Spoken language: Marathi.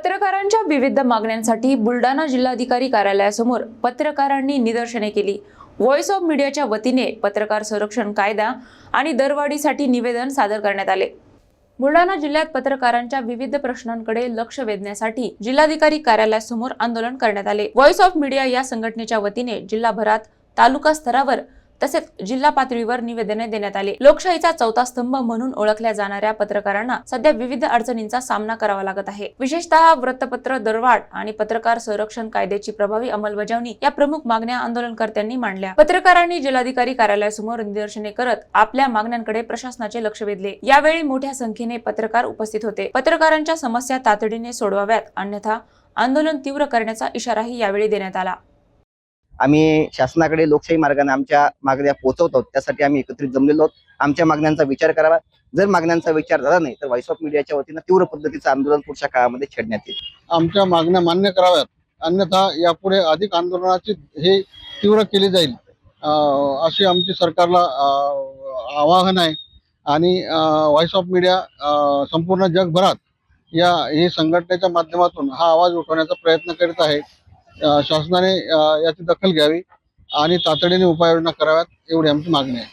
पत्रकारांच्या विविध मागण्यांसाठी बुलढाणा जिल्हाधिकारी कार्यालयासमोर पत्रकारांनी निदर्शने केली। व्हॉइस ऑफ मीडियाच्या वतीने पत्रकार संरक्षण कायदा आणि दरवाढीसाठी निवेदन सादर करण्यात आले। बुलढाणा जिल्ह्यात पत्रकारांच्या विविध प्रश्नांकडे लक्ष वेधण्यासाठी जिल्हाधिकारी कार्यालयासमोर आंदोलन करण्यात आले। व्हॉइस ऑफ मीडिया या संघटनेच्या वतीने जिल्हाभरात तालुका स्तरावर तसेच जिल्हा पातळीवर निवेदने देण्यात आले। लोकशाहीचा चौथा स्तंभ म्हणून ओळखल्या जाणाऱ्या पत्रकारांना सध्या विविध अडचणींचा सामना करावा लागत आहे। विशेषतः वृत्तपत्र दरवाढ आणि पत्रकार संरक्षण कायद्याची प्रभावी अंमलबजावणी या प्रमुख मागण्या आंदोलनकर्त्यांनी मांडल्या। पत्रकारांनी जिल्हाधिकारी कार्यालयासमोर निदर्शने करत आपल्या मागण्यांकडे प्रशासनाचे लक्ष वेधले। यावेळी मोठ्या संख्येने पत्रकार उपस्थित होते। पत्रकारांच्या समस्या तातडीने सोडवाव्यात, अन्यथा आंदोलन तीव्र करण्याचा इशाराही यावेळी देण्यात आला। आम्ही शासनाकडे लोकशाही मार्गाने आमच्या मागण्या पोहोचवतो, त्यासाठी आम्ही एकत्रित जमलेलो आहोत। आमच्या मागण्यांचा विचार करावा। जर मागण्यांचा विचार झाला नाही तर व्हॉइस ऑफ मीडियाच्या वतीने तीव्र पद्धतीचं आंदोलन पुढच्या काळामध्ये छेडण्यात येईल। आमच्या मागण्या मान्य कराव्यात, अन्यथा यापुढे अधिक आंदोलनाची हे तीव्र केली जाईल अशी आमची सरकारला आवाहन आहे। आणि व्हॉइस ऑफ मीडिया संपूर्ण जगभरात हे संघटनेच्या माध्यमातून हा आवाज उठवण्याचा प्रयत्न करीत आहे। शासनाने याची दखल घ्यावी आणि तातडीने उपाययोजना कराव्यात, एवढी आमची मागणी आहे।